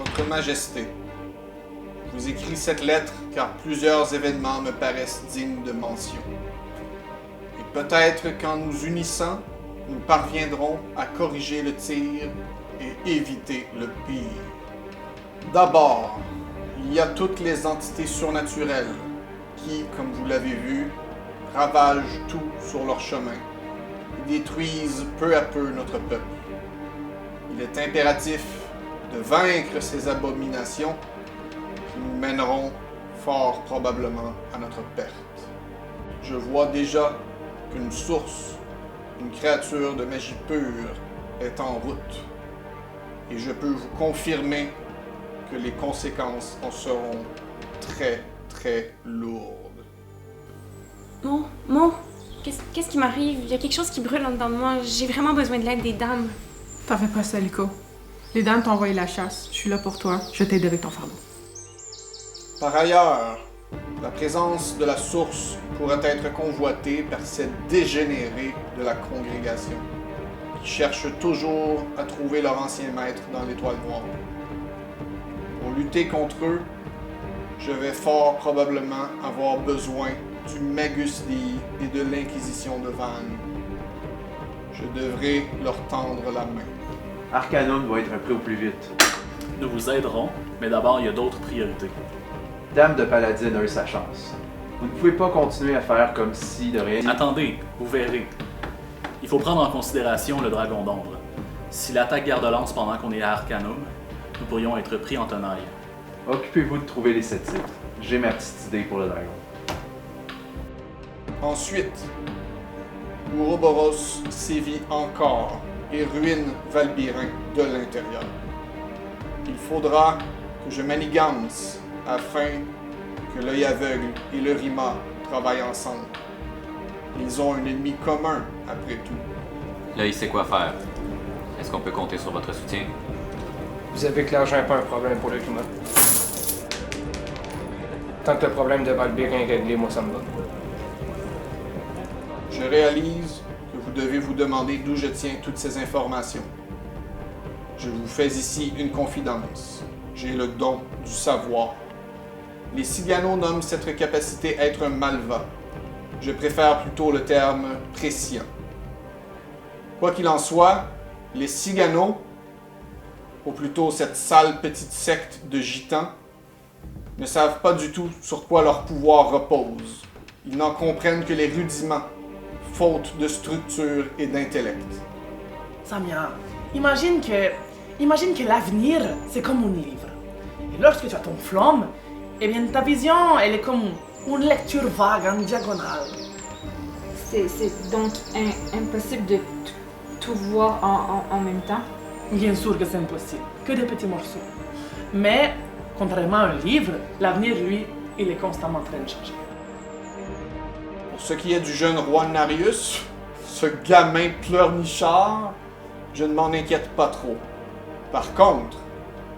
Votre Majesté, je vous écris cette lettre car plusieurs événements me paraissent dignes de mention. Et peut-être qu'en nous unissant, nous parviendrons à corriger le tir et éviter le pire. D'abord, il y a toutes les entités surnaturelles qui, comme vous l'avez vu, ravagent tout sur leur chemin et détruisent peu à peu notre peuple. Il est impératif de vaincre ces abominations qui nous mèneront fort probablement à notre perte. Je vois déjà qu'une source, une créature de magie pure est en route et je peux vous confirmer que les conséquences en seront très, très lourdes. Mo, qu'est-ce qui m'arrive? Il y a quelque chose qui brûle en dedans de moi. J'ai vraiment besoin de l'aide des dames. T'en fais pas ça, Liko. Les dames t'ont envoyé la chasse. Je suis là pour toi. Je t'aide avec ton fardeau. Par ailleurs, la présence de la source pourrait être convoitée par ces dégénérés de la congrégation, qui cherchent toujours à trouver leur ancien maître dans l'étoile noire. Pour lutter contre eux, je vais fort probablement avoir besoin du Magus Dei et de l'Inquisition de Vannes. Je devrais leur tendre la main. Arcanum doit être pris au plus vite. Nous vous aiderons, mais d'abord, il y a d'autres priorités. Dame de Paladine a eu sa chance. Vous ne pouvez pas continuer à faire comme si de rien... Attendez, vous verrez. Il faut prendre en considération le dragon d'ombre. S'il attaque garde-lance pendant qu'on est à Arcanum, nous pourrions être pris en tenaille. Occupez-vous de trouver les 7 titres. J'ai ma petite idée pour le dragon. Ensuite, Ouroboros sévit encore et ruine Valbirin de l'intérieur. Il faudra que je manigance afin que l'œil aveugle et le Rima travaillent ensemble. Ils ont un ennemi commun, après tout. Là, il sait quoi faire. Est-ce qu'on peut compter sur votre soutien? Vous savez que l'argent n'est pas un problème pour le climat. Tant que le problème de Valbirin est réglé, moi ça me va. Je réalise que vous devez vous demander d'où je tiens toutes ces informations. Je vous fais ici une confidence. J'ai le don du savoir. Les Cigano nomment cette capacité être un malva. Je préfère plutôt le terme prescient. Quoi qu'il en soit, les Cigano, ou plutôt cette sale petite secte de gitans, ne savent pas du tout sur quoi leur pouvoir repose. Ils n'en comprennent que les rudiments, faute de structure et d'intellect. Samia, imagine que l'avenir, c'est comme un livre. Et lorsque tu as ton flamme, eh bien ta vision, elle est comme une lecture vague en diagonale. C'est donc impossible de tout voir en même temps? Bien sûr que c'est impossible, que des petits morceaux. Mais, contrairement à un livre, l'avenir, lui, il est constamment en train de changer. Pour ce qui est du jeune roi Narius, ce gamin pleurnichard, je ne m'en inquiète pas trop. Par contre,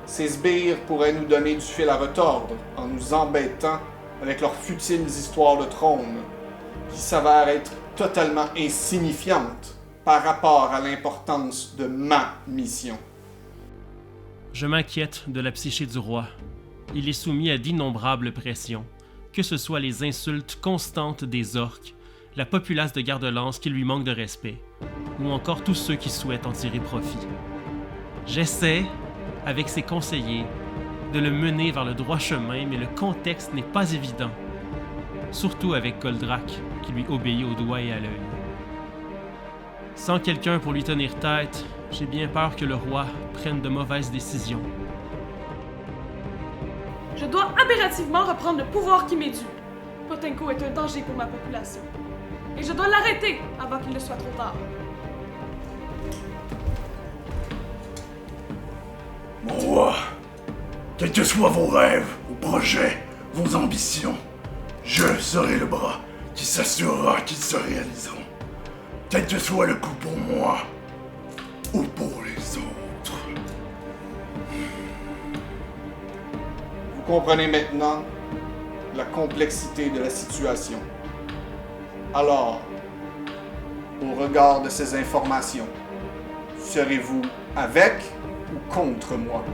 ces sbires pourraient nous donner du fil à retordre en nous embêtant avec leurs futiles histoires de trône, qui s'avèrent être totalement insignifiantes par rapport à l'importance de ma mission. Je m'inquiète de la psyché du roi. Il est soumis à d'innombrables pressions, que ce soit les insultes constantes des orques, la populace de garde-lance qui lui manque de respect, ou encore tous ceux qui souhaitent en tirer profit. J'essaie, avec ses conseillers, de le mener vers le droit chemin, mais le contexte n'est pas évident, surtout avec Goldrack, qui lui obéit au doigt et à l'œil. Sans quelqu'un pour lui tenir tête, j'ai bien peur que le roi prenne de mauvaises décisions. Je dois impérativement reprendre le pouvoir qui m'est dû. Potenko est un danger pour ma population. Et je dois l'arrêter avant qu'il ne soit trop tard. Mon roi, quels que soient vos rêves, vos projets, vos ambitions, je serai le bras qui s'assurera qu'ils se réaliseront. Quel que soit le coût pour moi ou pour les autres. Vous comprenez maintenant la complexité de la situation. Alors, au regard de ces informations, serez-vous avec ou contre moi?